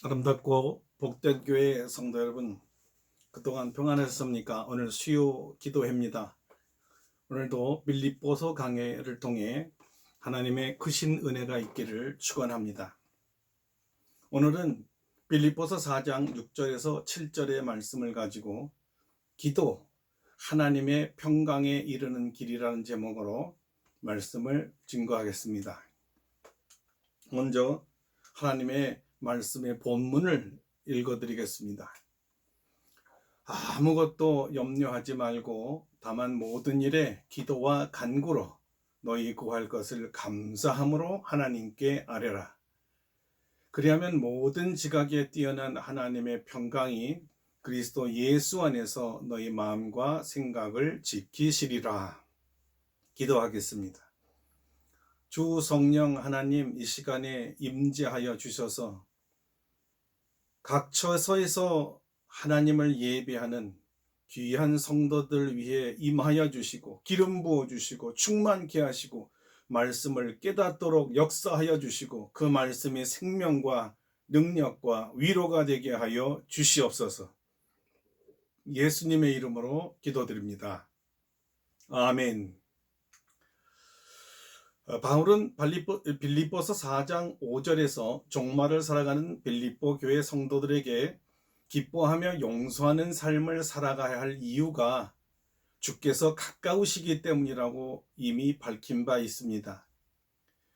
아름답고 복된 교회 성도 여러분, 그동안 평안하셨습니까? 오늘 수요 기도회입니다. 오늘도 빌립보서 강해를 통해 하나님의 크신 은혜가 있기를 축원합니다. 오늘은 빌립보서 4장 6절에서 7절의 말씀을 가지고 기도, 하나님의 평강에 이르는 길이라는 제목으로 말씀을 증거하겠습니다. 먼저 하나님의 말씀의 본문을 읽어드리겠습니다. 아무것도 염려하지 말고 다만 모든 일에 기도와 간구로 너희 구할 것을 감사함으로 하나님께 아뢰라. 그리하면 모든 지각에 뛰어난 하나님의 평강이 그리스도 예수 안에서 너희 마음과 생각을 지키시리라. 기도하겠습니다. 주 성령 하나님, 이 시간에 임재하여 주셔서 각 처소에서 하나님을 예배하는 귀한 성도들 위해 임하여 주시고 기름 부어 주시고 충만케 하시고 말씀을 깨닫도록 역사하여 주시고 그 말씀이 생명과 능력과 위로가 되게 하여 주시옵소서. 예수님의 이름으로 기도드립니다. 아멘. 바울은 빌립보서 4장 5절에서 종말을 살아가는 빌립보 교회 성도들에게 기뻐하며 용서하는 삶을 살아가야 할 이유가 주께서 가까우시기 때문이라고 이미 밝힌 바 있습니다.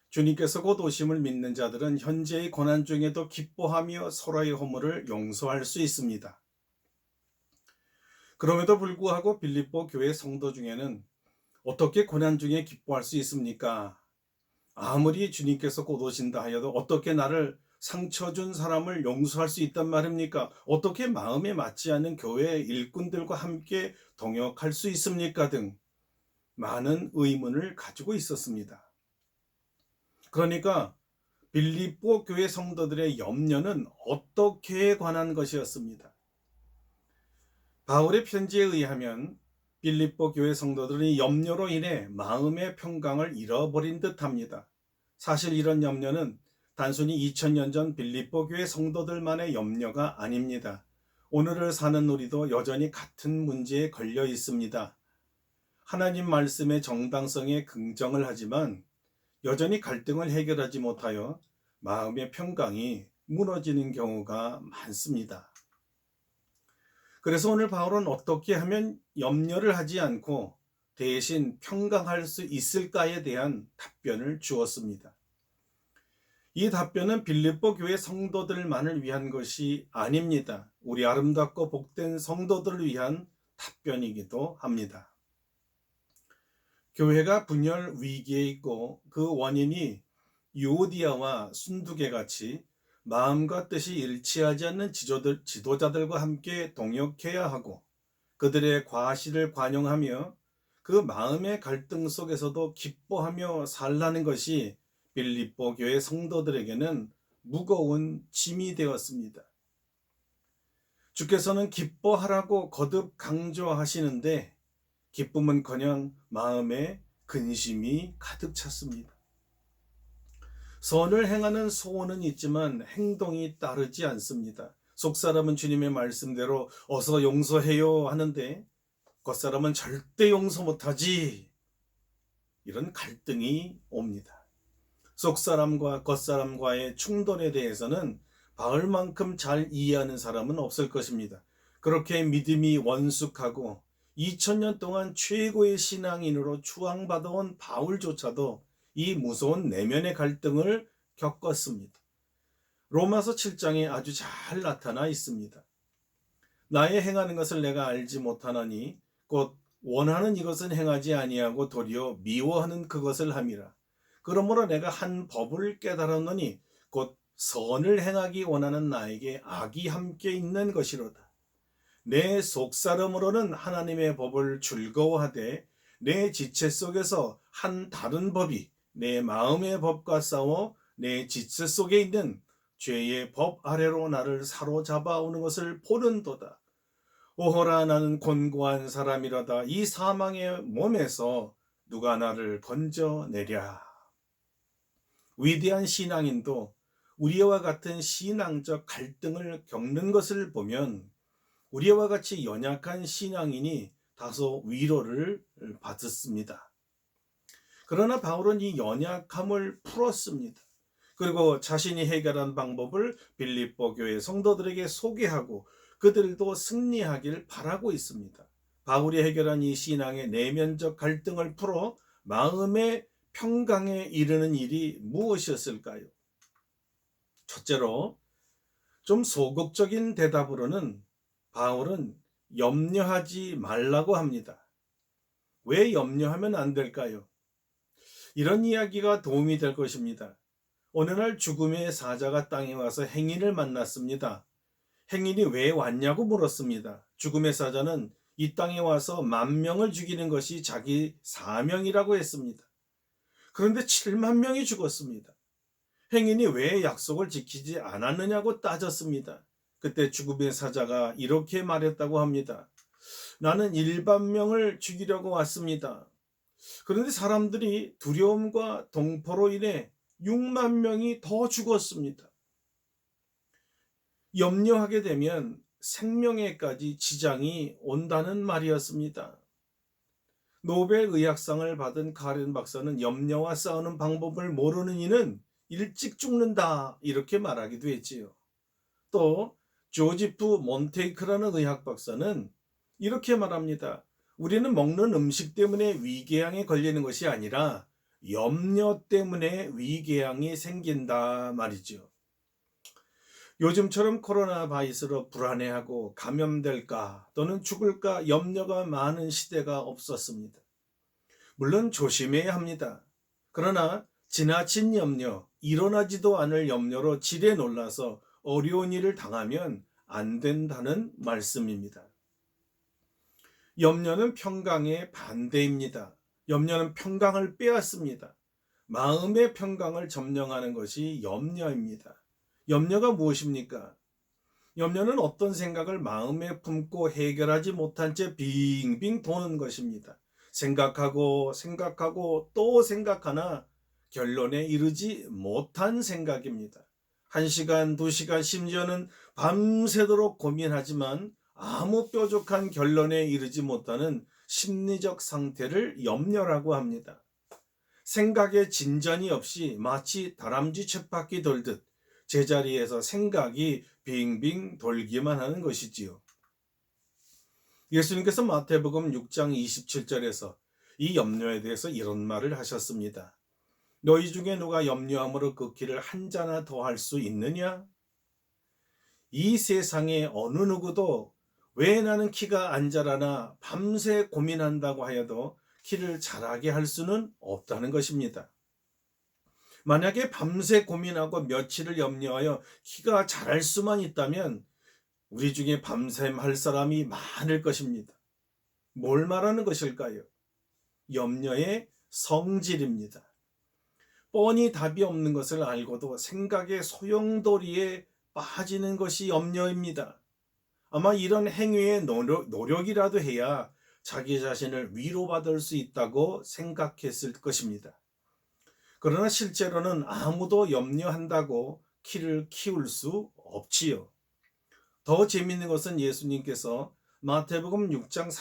주님께서 곧 오심을 믿는 자들은 현재의 고난 중에도 기뻐하며 서로의 허물을 용서할 수 있습니다. 그럼에도 불구하고 빌립보 교회 성도 중에는 어떻게 고난 중에 기뻐할 수 있습니까? 아무리 주님께서 곧 오신다 하여도 어떻게 나를 상처 준 사람을 용서할 수 있단 말입니까? 어떻게 마음에 맞지 않는 교회 일꾼들과 함께 동역할 수 있습니까? 등 많은 의문을 가지고 있었습니다. 그러니까 빌립보 교회 성도들의 염려는 어떻게 관한 것이었습니다. 바울의 편지에 의하면 빌립보 교회 성도들이 염려로 인해 마음의 평강을 잃어버린 듯합니다. 사실 이런 염려는 단순히 2000년 전 빌립보 교회 성도들만의 염려가 아닙니다. 오늘을 사는 우리도 여전히 같은 문제에 걸려 있습니다. 하나님 말씀의 정당성에 긍정을 하지만 여전히 갈등을 해결하지 못하여 마음의 평강이 무너지는 경우가 많습니다. 그래서 오늘 바울은 어떻게 하면 염려를 하지 않고 대신 평강할 수 있을까에 대한 답변을 주었습니다. 이 답변은 빌립보 교회 성도들만을 위한 것이 아닙니다. 우리 아름답고 복된 성도들을 위한 답변이기도 합니다. 교회가 분열 위기에 있고 그 원인이 유오디아와 순두계 같이 마음과 뜻이 일치하지 않는 지도자들과 함께 동역해야 하고 그들의 과실을 관용하며 그 마음의 갈등 속에서도 기뻐하며 살라는 것이 빌립보 교회 성도들에게는 무거운 짐이 되었습니다. 주께서는 기뻐하라고 거듭 강조하시는데 기쁨은커녕 마음에 근심이 가득 찼습니다. 선을 행하는 소원은 있지만 행동이 따르지 않습니다. 속사람은 주님의 말씀대로 어서 용서해요 하는데 겉사람은 절대 용서 못하지. 이런 갈등이 옵니다. 속사람과 겉사람과의 충돌에 대해서는 바울만큼 잘 이해하는 사람은 없을 것입니다. 그렇게 믿음이 원숙하고 2000년 동안 최고의 신앙인으로 추앙받아온 바울조차도 이 무서운 내면의 갈등을 겪었습니다. 로마서 7장에 아주 잘 나타나 있습니다. 나의 행하는 것을 내가 알지 못하나니 곧 원하는 이것은 행하지 아니하고 도리어 미워하는 그것을 함이라. 그러므로 내가 한 법을 깨달았노니 곧 선을 행하기 원하는 나에게 악이 함께 있는 것이로다. 내 속사람으로는 하나님의 법을 즐거워하되 내 지체 속에서 한 다른 법이 내 마음의 법과 싸워 내 지체 속에 있는 죄의 법 아래로 나를 사로잡아 오는 것을 보는도다. 오호라, 나는 곤고한 사람이로다. 이 사망의 몸에서 누가 나를 건져내랴. 위대한 신앙인도 우리와 같은 신앙적 갈등을 겪는 것을 보면 우리와 같이 연약한 신앙인이 다소 위로를 받았습니다. 그러나 바울은 이 연약함을 풀었습니다. 그리고 자신이 해결한 방법을 빌립보 교회 성도들에게 소개하고 그들도 승리하길 바라고 있습니다. 바울이 해결한 이 신앙의 내면적 갈등을 풀어 마음의 평강에 이르는 일이 무엇이었을까요? 첫째로, 좀 소극적인 대답으로는 바울은 염려하지 말라고 합니다. 왜 염려하면 안 될까요? 이런 이야기가 도움이 될 것입니다. 어느 날 죽음의 사자가 땅에 와서 행인을 만났습니다. 행인이 왜 왔냐고 물었습니다. 죽음의 사자는 이 땅에 와서 10,000명을 죽이는 것이 자기 사명이라고 했습니다. 그런데 70,000명이 죽었습니다. 행인이 왜 약속을 지키지 않았느냐고 따졌습니다. 그때 죽음의 사자가 이렇게 말했다고 합니다. 나는 10,000명을 죽이려고 왔습니다. 그런데 사람들이 두려움과 동포로 인해 60,000명이 더 죽었습니다. 염려하게 되면 생명에까지 지장이 온다는 말이었습니다. 노벨 의학상을 받은 카렌 박사는 염려와 싸우는 방법을 모르는 이는 일찍 죽는다 이렇게 말하기도 했지요. 또 조지프 몬테이크라는 의학 박사는 이렇게 말합니다. 우리는 먹는 음식 때문에 위궤양에 걸리는 것이 아니라 염려 때문에 위궤양이 생긴다 말이죠. 요즘처럼 코로나 바이러스로 불안해하고 감염될까 또는 죽을까 염려가 많은 시대가 없었습니다. 물론 조심해야 합니다. 그러나 지나친 염려, 일어나지도 않을 염려로 지레 놀라서 어려운 일을 당하면 안 된다는 말씀입니다. 염려는 평강의 반대입니다. 염려는 평강을 빼앗습니다. 마음의 평강을 점령하는 것이 염려입니다. 염려가 무엇입니까? 염려는 어떤 생각을 마음에 품고 해결하지 못한 채 빙빙 도는 것입니다. 생각하고 또 생각하나 결론에 이르지 못한 생각입니다. 1시간, 2시간, 심지어는 밤새도록 고민하지만 아무 뾰족한 결론에 이르지 못하는 심리적 상태를 염려라고 합니다. 생각에 진전이 없이 마치 다람쥐 쳇바퀴 돌듯 제자리에서 생각이 빙빙 돌기만 하는 것이지요. 예수님께서 마태복음 6장 27절에서 이 염려에 대해서 이런 말을 하셨습니다. 너희 중에 누가 염려함으로 그 키를 한 자나 더 할 수 있느냐? 이 세상에 어느 누구도 왜 나는 키가 안 자라나 밤새 고민한다고 하여도 키를 자라게 할 수는 없다는 것입니다. 만약에 밤새 고민하고 며칠을 염려하여 키가 자랄 수만 있다면 우리 중에 밤샘 할 사람이 많을 것입니다. 뭘 말하는 것일까요? 염려의 성질입니다. 뻔히 답이 없는 것을 알고도 생각의 소용돌이에 빠지는 것이 염려입니다. 아마 이런 행위의 노력이라도 해야 자기 자신을 위로받을 수 있다고 생각했을 것입니다. 그러나 실제로는 아무도 염려한다고 키를 키울 수 없지요. 더 재미있는 것은 예수님께서 마태복음 6장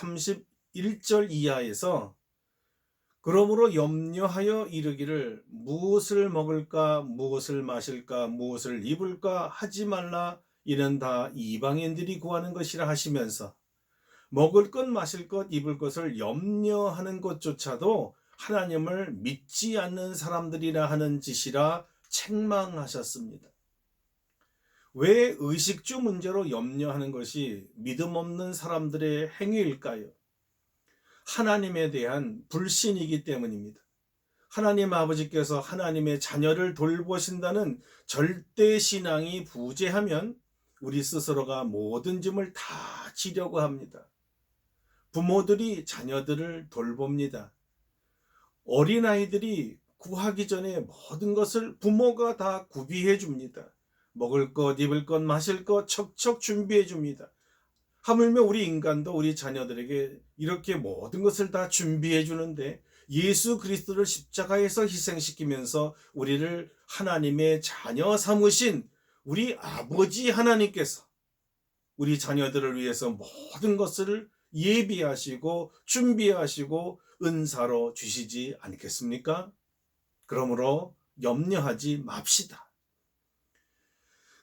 31절 이하에서 그러므로 염려하여 이르기를 무엇을 먹을까 무엇을 마실까 무엇을 입을까 하지 말라 이는 다 이방인들이 구하는 것이라 하시면서 먹을 것 마실 것 입을 것을 염려하는 것조차도 하나님을 믿지 않는 사람들이라 하는 짓이라 책망하셨습니다. 왜 의식주 문제로 염려하는 것이 믿음 없는 사람들의 행위일까요? 하나님에 대한 불신이기 때문입니다. 하나님 아버지께서 하나님의 자녀를 돌보신다는 절대 신앙이 부재하면 우리 스스로가 모든 짐을 다 지려고 합니다. 부모들이 자녀들을 돌봅니다. 어린아이들이 구하기 전에 모든 것을 부모가 다 구비해 줍니다. 먹을 것, 입을 것, 마실 것 척척 준비해 줍니다. 하물며 우리 인간도 우리 자녀들에게 이렇게 모든 것을 다 준비해 주는데 예수 그리스도를 십자가에서 희생시키면서 우리를 하나님의 자녀 삼으신 우리 아버지 하나님께서 우리 자녀들을 위해서 모든 것을 예비하시고 준비하시고 은사로 주시지 않겠습니까? 그러므로 염려하지 맙시다.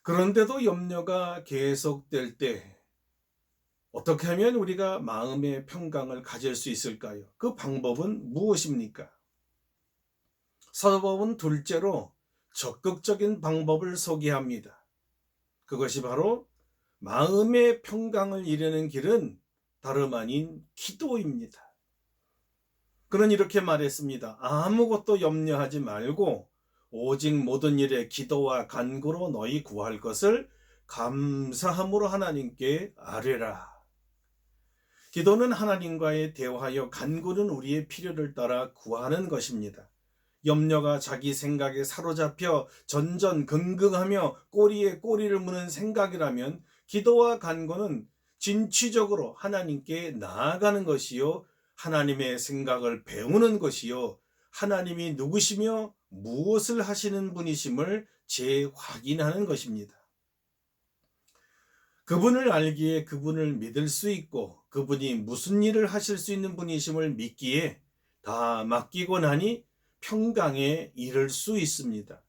그런데도 염려가 계속될 때 어떻게 하면 우리가 마음의 평강을 가질 수 있을까요? 그 방법은 무엇입니까? 사도바울은 둘째로 적극적인 방법을 소개합니다. 그것이 바로 마음의 평강을 이루는 길은 다름 아닌 기도입니다. 그는 이렇게 말했습니다. 아무것도 염려하지 말고 오직 모든 일에 기도와 간구로 너희 구할 것을 감사함으로 하나님께 아뢰라. 기도는 하나님과의 대화여, 간구는 우리의 필요를 따라 구하는 것입니다. 염려가 자기 생각에 사로잡혀 전전긍긍하며 꼬리에 꼬리를 무는 생각이라면 기도와 간구는 진취적으로 하나님께 나아가는 것이요, 하나님의 생각을 배우는 것이요, 하나님이 누구시며 무엇을 하시는 분이심을 재확인하는 것입니다. 그분을 알기에 그분을 믿을 수 있고 그분이 무슨 일을 하실 수 있는 분이심을 믿기에 다 맡기고 나니 평강에 이를 수 있습니다.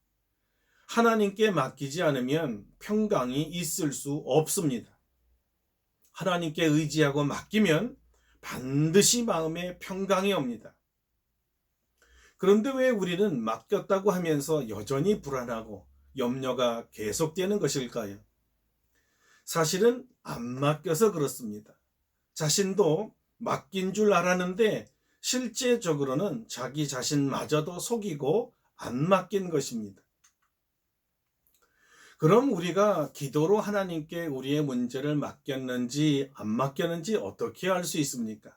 하나님께 맡기지 않으면 평강이 있을 수 없습니다. 하나님께 의지하고 맡기면 반드시 마음에 평강이 옵니다. 그런데 왜 우리는 맡겼다고 하면서 여전히 불안하고 염려가 계속되는 것일까요? 사실은 안 맡겨서 그렇습니다. 자신도 맡긴 줄 알았는데 실제적으로는 자기 자신마저도 속이고 안 맡긴 것입니다. 그럼 우리가 기도로 하나님께 우리의 문제를 맡겼는지 안 맡겼는지 어떻게 알 수 있습니까?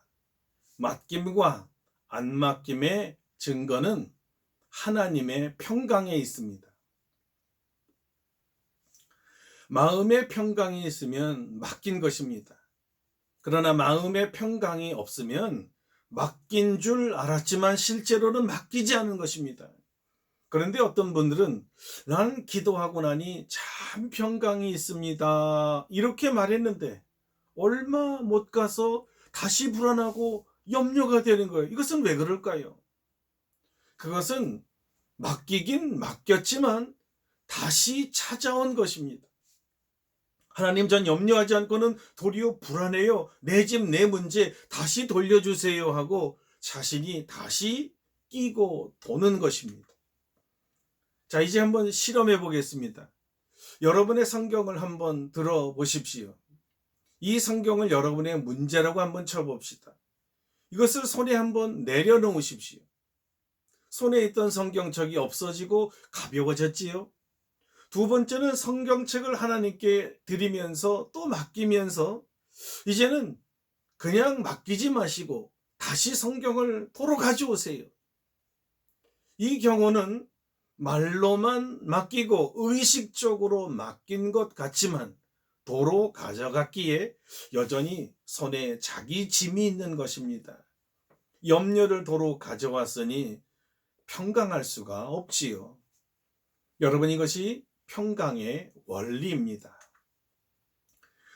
맡김과 안 맡김의 증거는 하나님의 평강에 있습니다. 마음의 평강이 있으면 맡긴 것입니다. 그러나 마음의 평강이 없으면 맡긴 줄 알았지만 실제로는 맡기지 않은 것입니다. 그런데 어떤 분들은 나는 기도하고 나니 참 평강이 있습니다, 이렇게 말했는데 얼마 못 가서 다시 불안하고 염려가 되는 거예요. 이것은 왜 그럴까요? 그것은 맡기긴 맡겼지만 다시 찾아온 것입니다. 하나님, 전 염려하지 않고는 도리어 불안해요. 내 집, 내 문제 다시 돌려주세요 하고 자신이 다시 끼고 도는 것입니다. 자, 이제 한번 실험해 보겠습니다. 여러분의 성경을 한번 들어보십시오. 이 성경을 여러분의 문제라고 한번 쳐봅시다. 이것을 손에 한번 내려놓으십시오. 손에 있던 성경책이 없어지고 가벼워졌지요. 두 번째는 성경책을 하나님께 드리면서 또 맡기면서 이제는 그냥 맡기지 마시고 다시 성경을 도로 가져오세요. 이 경우는 말로만 맡기고 의식적으로 맡긴 것 같지만 도로 가져갔기에 여전히 손에 자기 짐이 있는 것입니다. 염려를 도로 가져왔으니 평강할 수가 없지요. 여러분, 이것이 평강의 원리입니다.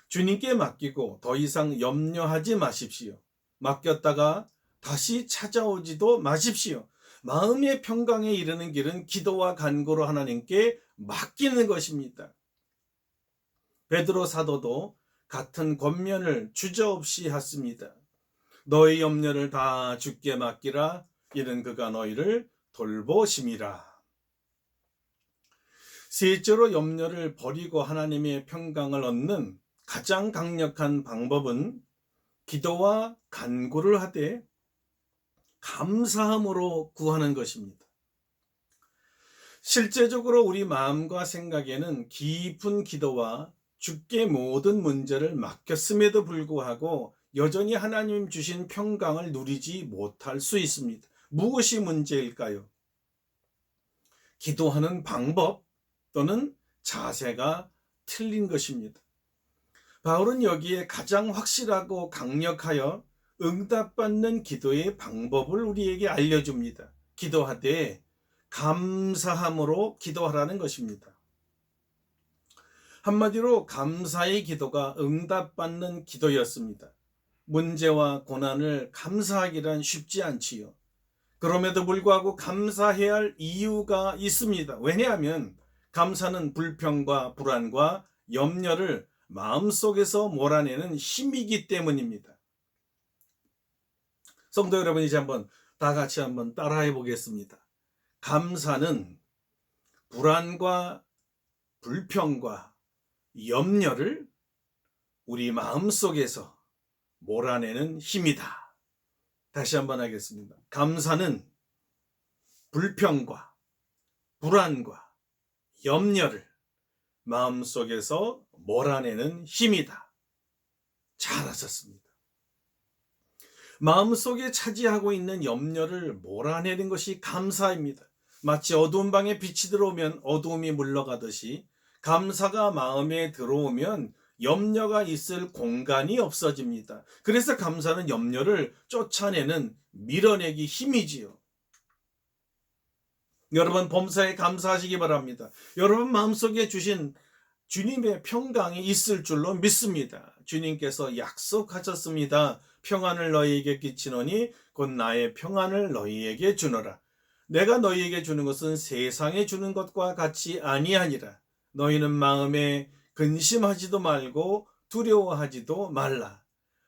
주님께 맡기고 더 이상 염려하지 마십시오. 맡겼다가 다시 찾아오지도 마십시오. 마음의 평강에 이르는 길은 기도와 간구로 하나님께 맡기는 것입니다. 베드로 사도도 같은 권면을 주저없이 했습니다. 너희 염려를 다 주께 맡기라. 이는 그가 너희를 돌보심이라. 셋째로 염려를 버리고 하나님의 평강을 얻는 가장 강력한 방법은 기도와 간구를 하되 감사함으로 구하는 것입니다. 실제적으로 우리 마음과 생각에는 깊은 기도와 주께 모든 문제를 맡겼음에도 불구하고 여전히 하나님 주신 평강을 누리지 못할 수 있습니다. 무엇이 문제일까요? 기도하는 방법 또는 자세가 틀린 것입니다. 바울은 여기에 가장 확실하고 강력하여 응답받는 기도의 방법을 우리에게 알려줍니다. 기도하되 감사함으로 기도하라는 것입니다. 한마디로 감사의 기도가 응답받는 기도였습니다. 문제와 고난을 감사하기란 쉽지 않지요. 그럼에도 불구하고 감사해야 할 이유가 있습니다. 왜냐하면 감사는 불평과 불안과 염려를 마음속에서 몰아내는 힘이기 때문입니다. 성도 여러분, 이제 다 같이 따라해 보겠습니다. 감사는 불안과 불평과 염려를 우리 마음속에서 몰아내는 힘이다. 다시 하겠습니다. 감사는 불평과 불안과 염려를 마음속에서 몰아내는 힘이다. 잘하셨습니다. 마음속에 차지하고 있는 염려를 몰아내는 것이 감사입니다. 마치 어두운 방에 빛이 들어오면 어두움이 물러가듯이 감사가 마음에 들어오면 염려가 있을 공간이 없어집니다. 그래서 감사는 염려를 쫓아내는 밀어내기 힘이지요. 여러분, 범사에 감사하시기 바랍니다. 여러분 마음속에 주신 주님의 평강이 있을 줄로 믿습니다. 주님께서 약속하셨습니다. 평안을 너희에게 끼치노니 곧 나의 평안을 너희에게 주노라. 내가 너희에게 주는 것은 세상에 주는 것과 같이 아니하니라. 너희는 마음에 근심하지도 말고 두려워하지도 말라.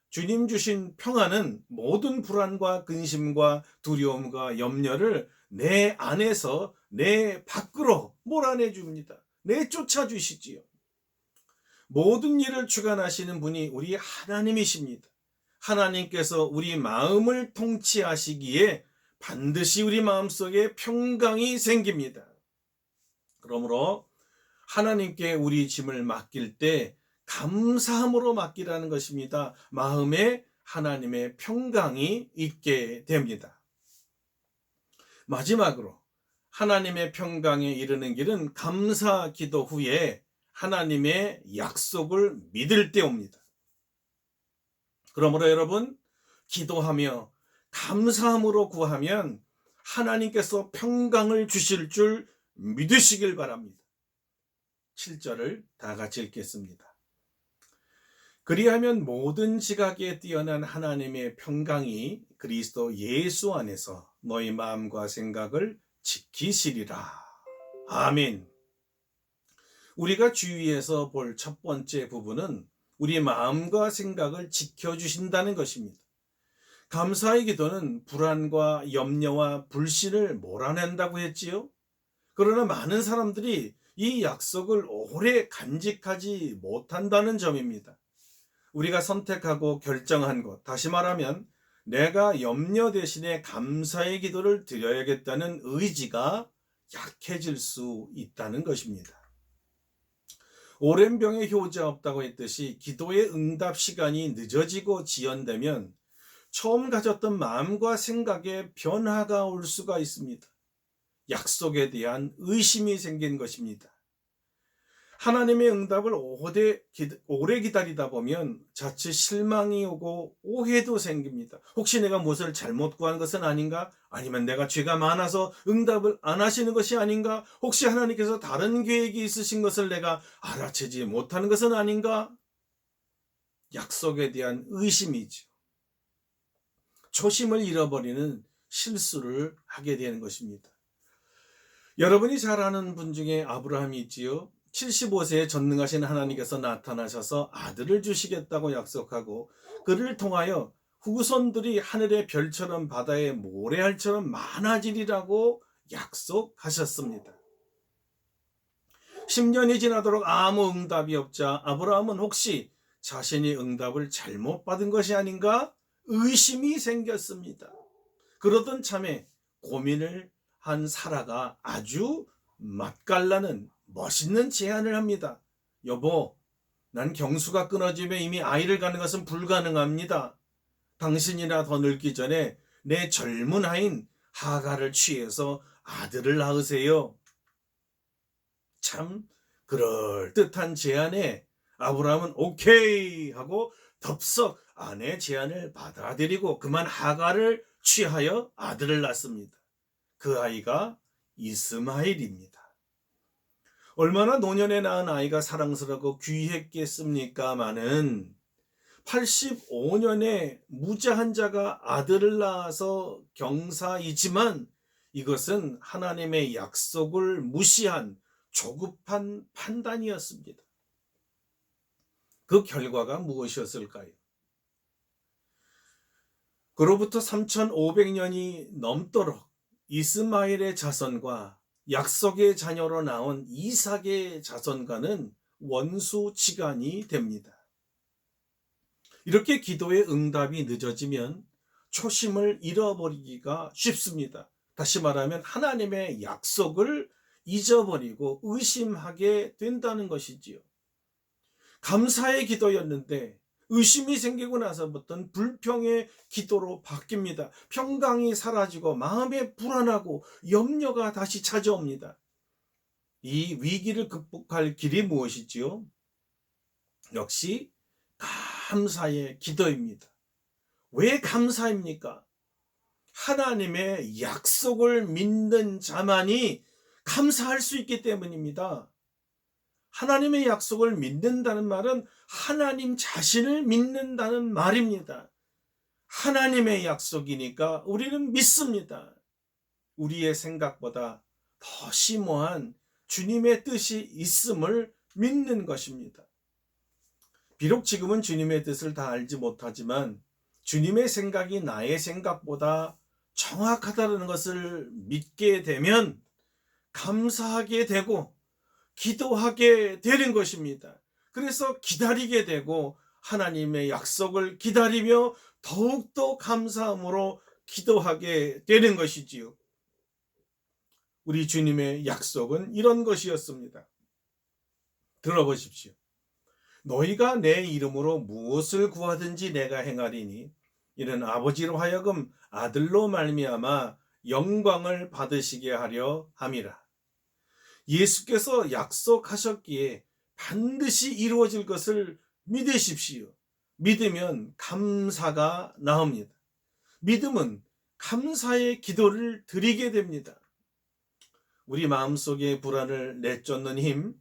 주님 주신 평안은 모든 불안과 근심과 두려움과 염려를 내 안에서 내 밖으로 몰아내 줍니다. 내쫓아 주시지요. 모든 일을 주관하시는 분이 우리 하나님이십니다. 하나님께서 우리 마음을 통치하시기에 반드시 우리 마음속에 평강이 생깁니다. 그러므로 하나님께 우리 짐을 맡길 때 감사함으로 맡기라는 것입니다. 마음에 하나님의 평강이 있게 됩니다. 마지막으로 하나님의 평강에 이르는 길은 감사 기도 후에 하나님의 약속을 믿을 때옵니다. 그러므로 여러분, 기도하며 감사함으로 구하면 하나님께서 평강을 주실 줄 믿으시길 바랍니다. 7절을 다 같이 읽겠습니다. 그리하면 모든 지각에 뛰어난 하나님의 평강이 그리스도 예수 안에서 너희 마음과 생각을 지키시리라. 아멘. 우리가 주위에서 볼 첫 번째 부분은 우리 마음과 생각을 지켜주신다는 것입니다. 감사의 기도는 불안과 염려와 불신을 몰아낸다고 했지요. 그러나 많은 사람들이 이 약속을 오래 간직하지 못한다는 점입니다. 우리가 선택하고 결정한 것, 다시 말하면 내가 염려 대신에 감사의 기도를 드려야겠다는 의지가 약해질 수 있다는 것입니다. 오랜 병에 효자 없다고 했듯이 기도의 응답 시간이 늦어지고 지연되면 처음 가졌던 마음과 생각에 변화가 올 수가 있습니다. 약속에 대한 의심이 생긴 것입니다. 하나님의 응답을 오래 기다리다 보면 자칫 실망이 오고 오해도 생깁니다. 혹시 내가 무엇을 잘못 구한 것은 아닌가? 아니면 내가 죄가 많아서 응답을 안 하시는 것이 아닌가? 혹시 하나님께서 다른 계획이 있으신 것을 내가 알아채지 못하는 것은 아닌가? 약속에 대한 의심이죠. 초심을 잃어버리는 실수를 하게 되는 것입니다. 여러분이 잘 아는 분 중에 아브라함이 있지요. 75세에 전능하신 하나님께서 나타나셔서 아들을 주시겠다고 약속하고 그를 통하여 후손들이 하늘의 별처럼 바다의 모래알처럼 많아지리라고 약속하셨습니다. 10년이 지나도록 아무 응답이 없자 아브라함은 혹시 자신이 응답을 잘못 받은 것이 아닌가 의심이 생겼습니다. 그러던 참에 고민을 한 사라가 아주 맛깔나는 멋있는 제안을 합니다. 여보, 난 경수가 끊어지면 이미 아이를 갖는 것은 불가능합니다. 당신이나 더 늙기 전에 내 젊은 아인 하가를 취해서 아들을 낳으세요. 참 그럴듯한 제안에 아브라함은 오케이 하고 덥석 아내 제안을 받아들이고 그만 하갈을 취하여 아들을 낳습니다. 그 아이가 이스마엘입니다. 얼마나 노년에 낳은 아이가 사랑스럽고 귀했겠습니까마는 85년에 무자한 자가 아들을 낳아서 경사이지만 이것은 하나님의 약속을 무시한 조급한 판단이었습니다. 그 결과가 무엇이었을까요? 그로부터 3500년이 넘도록 이스마엘의 자손과 약속의 자녀로 나온 이삭의 자손과는 원수지간이 됩니다. 이렇게 기도의 응답이 늦어지면 초심을 잃어버리기가 쉽습니다. 다시 말하면 하나님의 약속을 잊어버리고 의심하게 된다는 것이지요. 감사의 기도였는데 의심이 생기고 나서부터는 불평의 기도로 바뀝니다. 평강이 사라지고 마음에 불안하고 염려가 다시 찾아옵니다. 이 위기를 극복할 길이 무엇이지요? 역시 감사의 기도입니다. 왜 감사입니까? 하나님의 약속을 믿는 자만이 감사할 수 있기 때문입니다. 하나님의 약속을 믿는다는 말은 하나님 자신을 믿는다는 말입니다. 하나님의 약속이니까 우리는 믿습니다. 우리의 생각보다 더 심오한 주님의 뜻이 있음을 믿는 것입니다. 비록 지금은 주님의 뜻을 다 알지 못하지만 주님의 생각이 나의 생각보다 정확하다는 것을 믿게 되면 감사하게 되고 기도하게 되는 것입니다. 그래서 기다리게 되고 하나님의 약속을 기다리며 더욱더 감사함으로 기도하게 되는 것이지요. 우리 주님의 약속은 이런 것이었습니다. 들어보십시오. 너희가 내 이름으로 무엇을 구하든지 내가 행하리니 이는 아버지로 하여금 아들로 말미암아 영광을 받으시게 하려 함이라. 예수께서 약속하셨기에 반드시 이루어질 것을 믿으십시오. 믿으면 감사가 나옵니다. 믿음은 감사의 기도를 드리게 됩니다. 우리 마음속의 불안을 내쫓는 힘,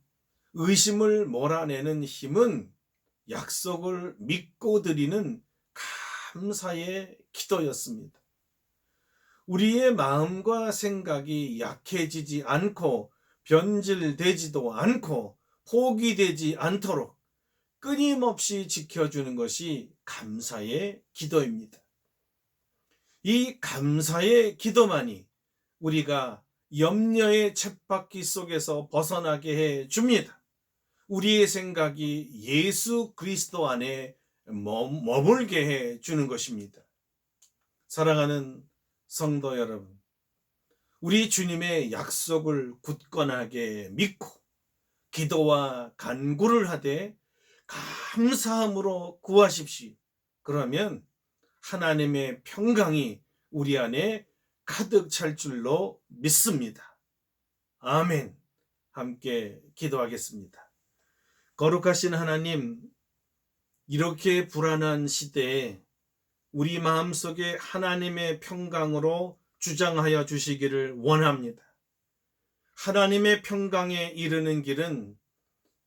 의심을 몰아내는 힘은 약속을 믿고 드리는 감사의 기도였습니다. 우리의 마음과 생각이 약해지지 않고 변질되지도 않고 포기되지 않도록 끊임없이 지켜주는 것이 감사의 기도입니다. 이 감사의 기도만이 우리가 염려의 쳇바퀴 속에서 벗어나게 해 줍니다. 우리의 생각이 예수 그리스도 안에 머물게 해 주는 것입니다. 사랑하는 성도 여러분, 우리 주님의 약속을 굳건하게 믿고 기도와 간구를 하되 감사함으로 구하십시오. 그러면 하나님의 평강이 우리 안에 가득 찰 줄로 믿습니다. 아멘. 함께 기도하겠습니다. 거룩하신 하나님, 이렇게 불안한 시대에 우리 마음속에 하나님의 평강으로 주장하여 주시기를 원합니다. 하나님의 평강에 이르는 길은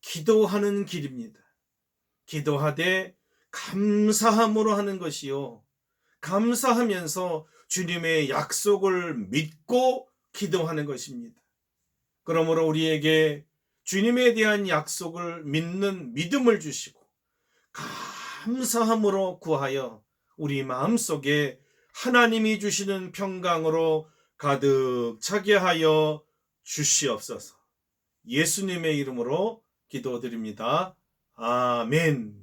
기도하는 길입니다. 기도하되 감사함으로 하는 것이요. 감사하면서 주님의 약속을 믿고 기도하는 것입니다. 그러므로 우리에게 주님에 대한 약속을 믿는 믿음을 주시고 감사함으로 구하여 우리 마음속에 하나님이 주시는 평강으로 가득 차게 하여 주시옵소서. 예수님의 이름으로 기도드립니다. 아멘.